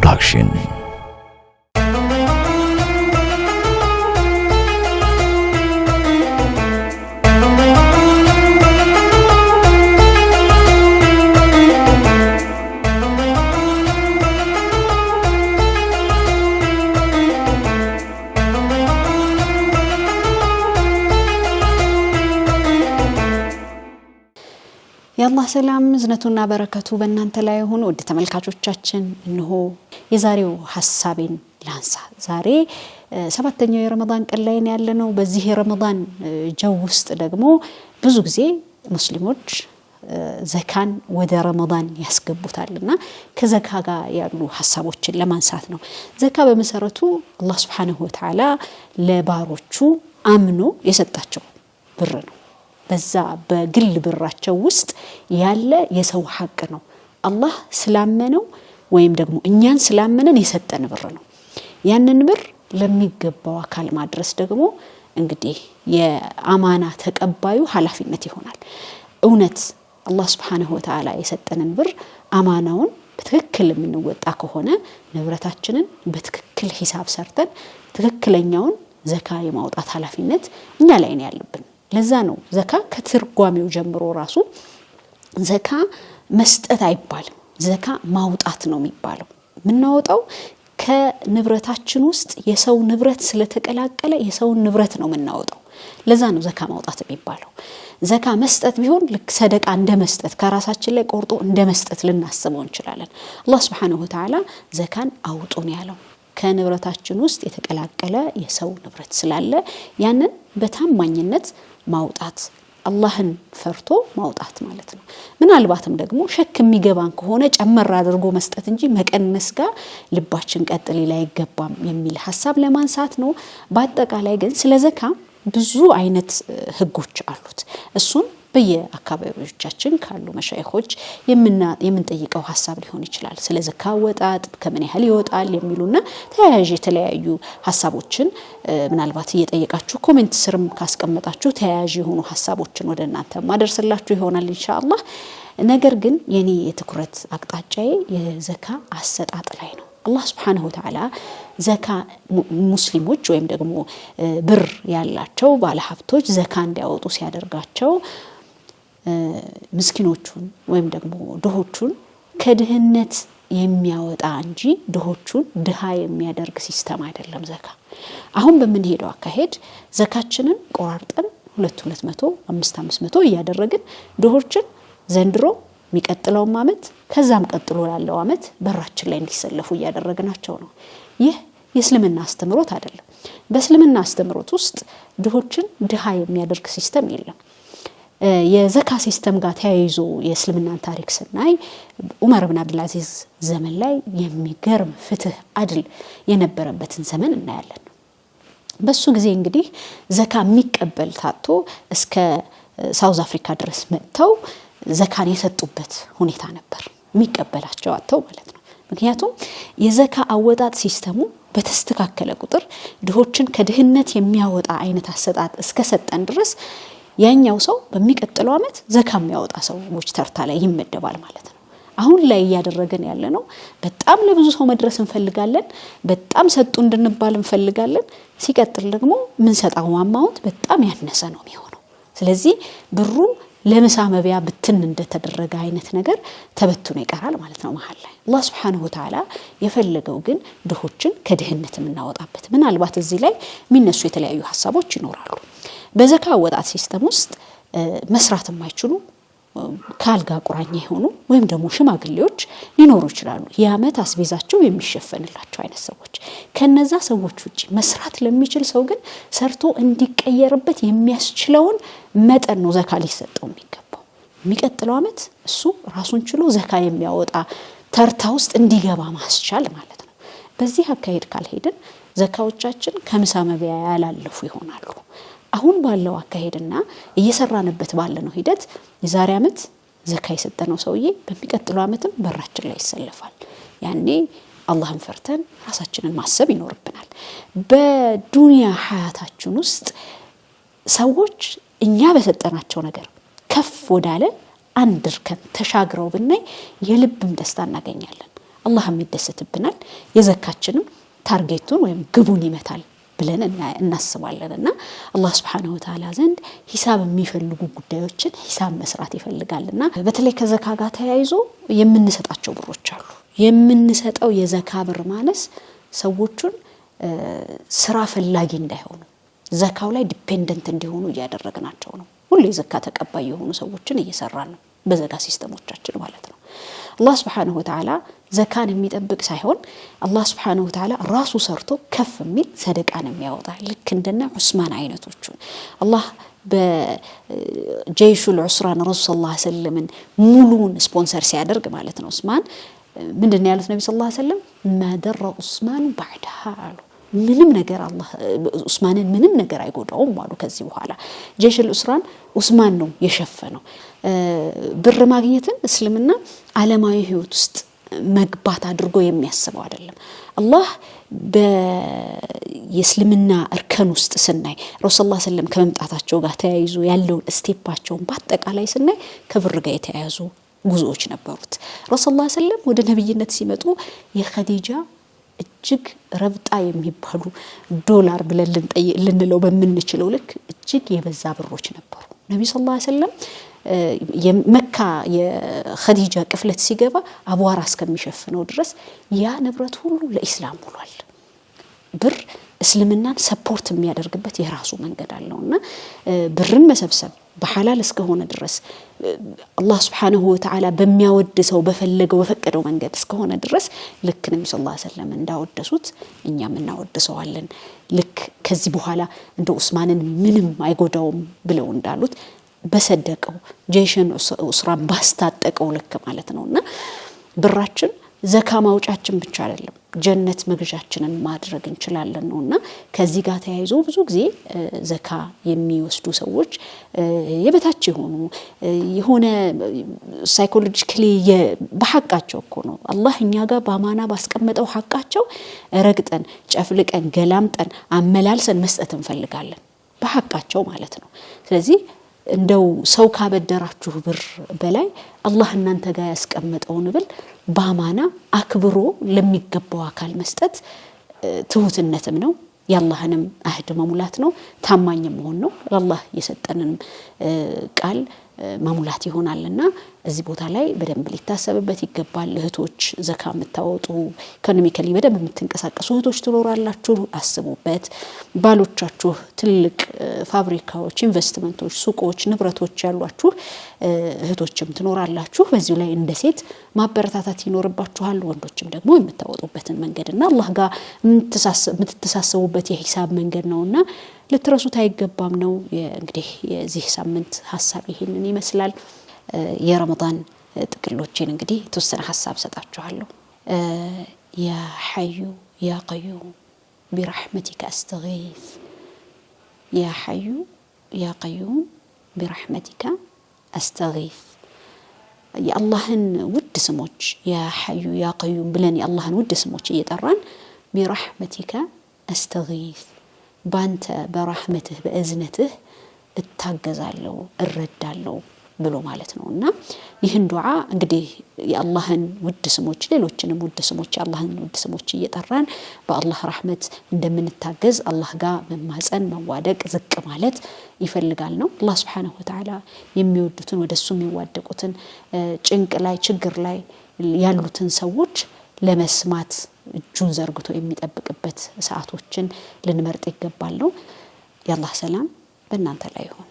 Production. ያላህ ሰላም ዝነቱና በረከቱ በእናንተ ላይ ሆኖ ወደ ተመልካቾቻችን እንሆ የዛሬው ሐሳቤን ላንሳ። ዛሬ ሰባተኛው የረመዳን ቀን ላይ ያለነው። በዚህ የረመዳን ጀው ውስጥ ደግሞ ብዙ ጊዜ ሙስሊሞች ዘካን ወደ ረመዳን ያስገቡታልና ከዘካ ጋር ያሉ ሐሳቦችን ለማንሳት ነው። ዘካ በመሰረቱ አላህ Subhanahu Wa Ta'ala ለባሮቹ አምኖ የሰጣቸው ብር ነው። በዛ በግል ብራቸው ውስጥ ያለ የሰው ሐቅ ነው። አላህ ስላመነው ወይም ደግሞ እኛን ስላመነን የሰጠን ብር ነው። ያንን ብር ለሚገባው አካል ማድረስ ደግሞ እንግዲህ የአማና ተቀባዩ ኃላፊነት ይሆናል። እውነት አላህ Subhanahu Wa Ta'ala የሰጠንን ብር አማናውን በትክክል የምንወጣ ከሆነ ንብረታችንን በትክክል ሂሳብ ሰርተን ትክክለኛውን ዘካ የማውጣት ኃላፊነት እኛ ላይ ነው ያለብን። ለዛ ነው ዘካ ከትርጓሜው ጀምሮ ራሱ ዘካ መስጠት አይባልም፣ ዘካ ማውጣት ነው የሚባለው። ምናወጣው ከንብረታችን ውስጥ የሰው ንብረት ስለተቀላቀለ የሰው ንብረት ነው ምናወጣው። ለዛ ነው ዘካ ማውጣት የሚባለው። ዘካ መስጠት ቢሆን ልክ ሰደቃ እንደመስጠት ከራሳችን ላይ ቆርጦ እንደመስጠት ልናስበው እንችላለን። አላህ Subhanahu Wa Ta'ala ዘካን አውጡ ነው ያለው። ከንብረታችን ውስጥ የተቀላቀለ የሰው ንብረት ስላለ ያንን በታማኝነት ማውጣት፣ አላህን ፈርቶ ማውጣት ማለት ነው። ምናልባትም ደግሞ ሸክ የሚገባን ከሆነ ጨመር አድርጎ መስጠት እንጂ መቀነስ ጋር ልባችን ቀጥል ላይ አይገባም የሚል ሐሳብ ለማንሳት ነው። በአጠቃላይ ግን ስለ ዘካ ብዙ አይነት ህጎች አሉት። እሱን በየአካባቢዎቻችን ካሉ መሻይኾች የምንጠይቀው ሐሳብ ሊሆን ይችላል። ስለ ዘካ ወጣት ከምን ያህል ይወጣል የሚሉና ተያያዥ የተለያዩ ሐሳቦችን ምናልባት እየጠየቃችሁ ኮሜንት ስርም ካስቀመጣችሁ ተያያዥ የሆኑ ሐሳቦችን ወደ እናንተ ማድረስላችሁ ይሆናል ኢንሻአላህ። ነገር ግን የኔ የትኩረት አቅጣጫዬ የዘካ አሰጣጥ ላይ ነው። አላህ Subhanahu Wa Ta'ala ዘካ ሙስሊሞች ወይም ደግሞ ብር ያላቸው ባለሀብቶች ዘካ እንዲያወጡ ሲያደርጋቸው ምስኪኖቹን ወይም ደግሞ ድሆቹን ከድህነት የሚያወጣ እንጂ ድሆቹን ድሃ የሚያደርግ ሲስተም አይደለም ዘካ። አሁን በመንሄደው አካሄድ ዘካችንን ቆራርጠን 200 500 እያደረግን ድሆችን ዘንድሮ የሚቀጥለው አመት ከዛም ቀጥሎ ያለው አመት በራችን ላይ እንዲሰለፉ እያደረግናቸው ነው። ይህ የእስልምና አስተምሮት አይደለም። በእስልምና አስተምሮት ውስጥ ድሆችን ድሃ የሚያደርግ ሲስተም የለም። የዘካ ሲስተም ጋር ተያይዞ የእስልምናን ታሪክ ስናይ ዑመር ኢብኑ አብዱል አዚዝ ዘመን ላይ የሚገርም ፍትህ አድል የነበረበትን ዘመን እናያለን። በሱ ጊዜ እንግዲህ ዘካ የሚቀበል ታጥቶ እስከ ሳውዝ አፍሪካ ድረስ መጥተው ዘካን የሰጡበት ሁኔታ ነበር። የሚቀበላቸው አጥተው ማለት ነው። ምክንያቱም የዘካ አወጣጥ ሲስተሙ በተስተካከለ ቁጥር ድሆችን ከድህነት የሚያወጣ አይነት አሰጣጥ እስከ ሰጠን ድረስ ያኛው ሰው በሚቀጥለው አመት ዘካ የሚያወጣ ሰዎች ተርታ ላይ ይመደባል ማለት ነው። አሁን ላይ እያደረገን ያለነው በጣም ለብዙ ሰው መድረስ እንፈልጋለን፣ በጣም ሰጡ እንድንባል እንፈልጋለን። ሲቀጥል ደግሞ ምን ሰጣው አማውንት በጣም ያነሰ ነው የሚሆነው። ስለዚህ ብሩ ለምሳ መብያ ብትን እንደተደረገ አይነት ነገር ተበትኖ ይቀራል ማለት ነው መሃል ላይ። አላህ Subhanahu Wa Ta'ala የፈለገው ግን ድሆችን ከድህነት የምናወጣበት። ምናልባት እዚህ ላይ የሚነሱ የተለያዩ ሐሳቦች ይኖራሉ። በዘካ ወጣት ሲስተም ውስጥ መስራት የማይችሉ ካልጋ ቁራኛ የሆኑ ወይም ደግሞ ሽማግሌዎች ሊኖሩ ይችላሉ። የአመት አስቤዛቸው የሚሸፈንላቸው አይነት ሰዎች። ከነዛ ሰዎች ውጪ መስራት ለሚችል ሰው ግን ሰርቶ እንዲቀየርበት የሚያስችለውን መጠን ነው ዘካ ሊሰጠው የሚገባው። የሚቀጥለው አመት እሱ ራሱን ችሎ ዘካ የሚያወጣ ተርታ ውስጥ እንዲገባ ማስቻል ማለት ነው። በዚህ አካሄድ ካልሄድን ዘካዎቻችን ከምሳ መብያ ያላለፉ ይሆናሉ። አሁን ባለው አካሄድና እየሰራንበት ባለነው ሂደት የዛሬ አመት ዘካ የሰጠነው ሰውዬ በሚቀጥለው አመትም በራችን ላይ ይሰለፋል። ያኔ አላህን ፈርተን ራሳችንን ማሰብ ይኖርብናል። በዱንያ ሐያታችን ውስጥ ሰዎች እኛ በሰጠናቸው ነገር ከፍ ወዳለ አንድ እርከን ተሻግረው ብናይ የልብም ደስታ እናገኛለን። አላህም ይደሰትብናል የዘካችንም ታርጌቱን ወይም ግቡን ይመታል ብለን እናስባለንና አላህ Subhanahu Wa Ta'ala ዘንድ ሂሳብ የሚፈልጉ ጉዳዮችን ሂሳብ መስራት ይፈልጋልና በተለይ ከዘካ ጋር ተያይዞ የምንሰጣቸው ብሮች አሉ የምንሰጠው የዘካ ብር ማነስ ሰዎችን ስራ ፈላጊ እንዳይሆኑ ዘካው ላይ ዲፔንደንት እንዲሆኑ ያደረግናቸው ነው ሁሉ የዘካ ተቀባይ የሆኑ ሰዎችን እየሰራን ነው በዘካ ሲስተሞቻችን ማለት ነው አላህ Subhanahu Wa Ta'ala ዘካን የሚጠብቅ ሳይሆን አላህ Subhanahu Wa Ta'ala ራሱ ሰርቶ ከፍ የሚል ሰደቃን የሚያወጣ ልክ እንደነ ዑስማን አይነቶቹ አላህ በጀይሹል ዑስራን ረሱል ሰለላሁ ዐለይሂ ወሰለም ሙሉን ስፖንሰር ሲያደርግ ማለት ነው ዑስማን ምንድነው ያሉት ነብዩ ሰለላሁ ዐለይሂ ወሰለም ማደረ ዑስማን بعدها አሉ ምንም ነገር አላህ ዑስማንን ምንም ነገር አይጎዳውም አሉ ከዚህ በኋላ ጀይሹል ዑስራን ዑስማን ነው የሸፈነው ብር ማግኘትን እስልምና ዓለማዊ ህይወት ውስጥ መግባት አድርጎ የሚያስበው አይደለም አላህ በየእስልምና እርከን ውስጥ ስናይ ረሱል ሰለላሁ ዐለይሂ ወሰለም ከመምጣታቸው ጋር ተያይዞ ያለው ስቴፓቸውን በአጠቃላይ ስናይ ከብር ጋር የተያያዙ ጉዞዎች ነበሩት ረሱል ሰለላሁ ዐለይሂ ወሰለም ወደ ነብይነት ሲመጡ የኸዲጃ እጅግ ረብጣ የሚባሉ ዶላር ብለን ልንለው በመንችለው ልክ እጅግ የበዛ ብሮች ነበሩ ነብዩ ሰለላሁ ዐለይሂ ወሰለም የመካ የኸዲጃ ቅፍለት ሲገባ አቧራ እስከሚሸፍነው ድረስ ያ ንብረት ሁሉ ለኢስላም ብሏል ብር እስልምናን ሰፖርት የሚያደርግበት የራሱ መንገድ አለውና ብርን መሰብሰብ በሐላል እስከሆነ ድረስ አላህ Subhanahu Wa Ta'ala በሚያወድሰው በፈለገው በፈቀደው መንገድ እስከሆነ ድረስ ልክ ነብዩ ሰለላሁ ዐለይሂ ወሰለም እንዳወደሱት እኛም እናወድሰዋለን ልክ ከዚህ በኋላ እንደ ዑስማንን ምንም አይጎዳውም ብለው እንዳሉት በሰደቀው ጀይሽን ዑስራን ባስታጠቀው ልክ ማለት ነውና ብራችን ዘካ ማውጫችን ብቻ አይደለም ጀነት መግዣችንን ማድረግ እንችላለን ነውና ከዚህ ጋር ተያይዞ ብዙ ጊዜ ዘካ የሚወስዱ ሰዎች የበታች የሆነ ሳይኮሎጂካሊ በሐቃቸው እኮ ነው አላህ እኛ ጋር በአማና ባስቀመጠው ሐቃቸው ረግጠን ጨፍልቀን ገላምጠን አመላልሰን መስጠት እንፈልጋለን በሐቃቸው ማለት ነው ስለዚህ እንደው ሰው ካበደራችሁ ብር በላይ አላህ እናንተ ጋር ያስቀመጠውን ብል በአማና አክብሮ ለሚገባው አካል መስጠት ትሁትነትም ነው ያላህንም አህድ መሙላት ነው ታማኝ መሆን ነው ለአላህ የሰጠንን ቃል መሙላት ይሆናልና እዚህ ቦታ ላይ በደንብ ሊታሰብበት ይገባል እህቶች ዘካ መታወጡ ኢኮኖሚካሊ በደንብ የምትንቀሳቀሱ እህቶች ትኖራላችሁ አስቡበት ባሎቻችሁ ትልቅ ፋብሪካዎች ኢንቨስትመንቶች ሱቆች ንብረቶች ያሏችሁ እህቶችም ትኖራላችሁ በዚሁ ላይ እንደ ሴት ማበረታታት ይኖርባችኋል ወንዶችም ደግሞ የምታወጡበትን መንገድና አላህ ጋር የምትተሳሰቡበት የሂሳብ መንገድ ነውና ለትረሱት አይገባም ነው እንግዲህ የዚህ ሳምንት ሐሳብ ይሄንን ይመስላል የረመዳን ጥቅሎችን እንግዲህ ተወሰነ ሐሳብ ሰጣችኋለሁ ያ ሐዩ ያ ቀዩም برحمتك استغيث يا حي يا قيوم برحمتك استغيث يا اللهن ود سموች يا حي يا قيوم ብለን የአላህን ውድ ስሞች እየጠራን برحمتك استغيث ባንተ በረህመትህ በእዝነትህ እታገዛለሁ እረዳለሁ ብሎ ማለት ነውና ይህን ዱዓ እንግዲህ የአላህን ውድ ስሞች ሌሎችንም ውድ ስሞች የአላህን ውድ ስሞች እየጠራን በአላህ ረህመት እንደምንታገዝ አላህ ጋር መማፀን መዋደቅ ዝቅ ማለት ይፈልጋል ነው አላህ Subhanahu Wa Ta'ala የሚወዱትን ወደሱ የሚዋደቁትን ጭንቅ ላይ ችግር ላይ ያሉትን ሰዎች ለመስማት እጁን ዘርግቶ የሚጠብቅበት ሰዓቶችን ልንመርጥ ይገባል ነው ያላህ ሰላም በእናንተ ላይ ይሁን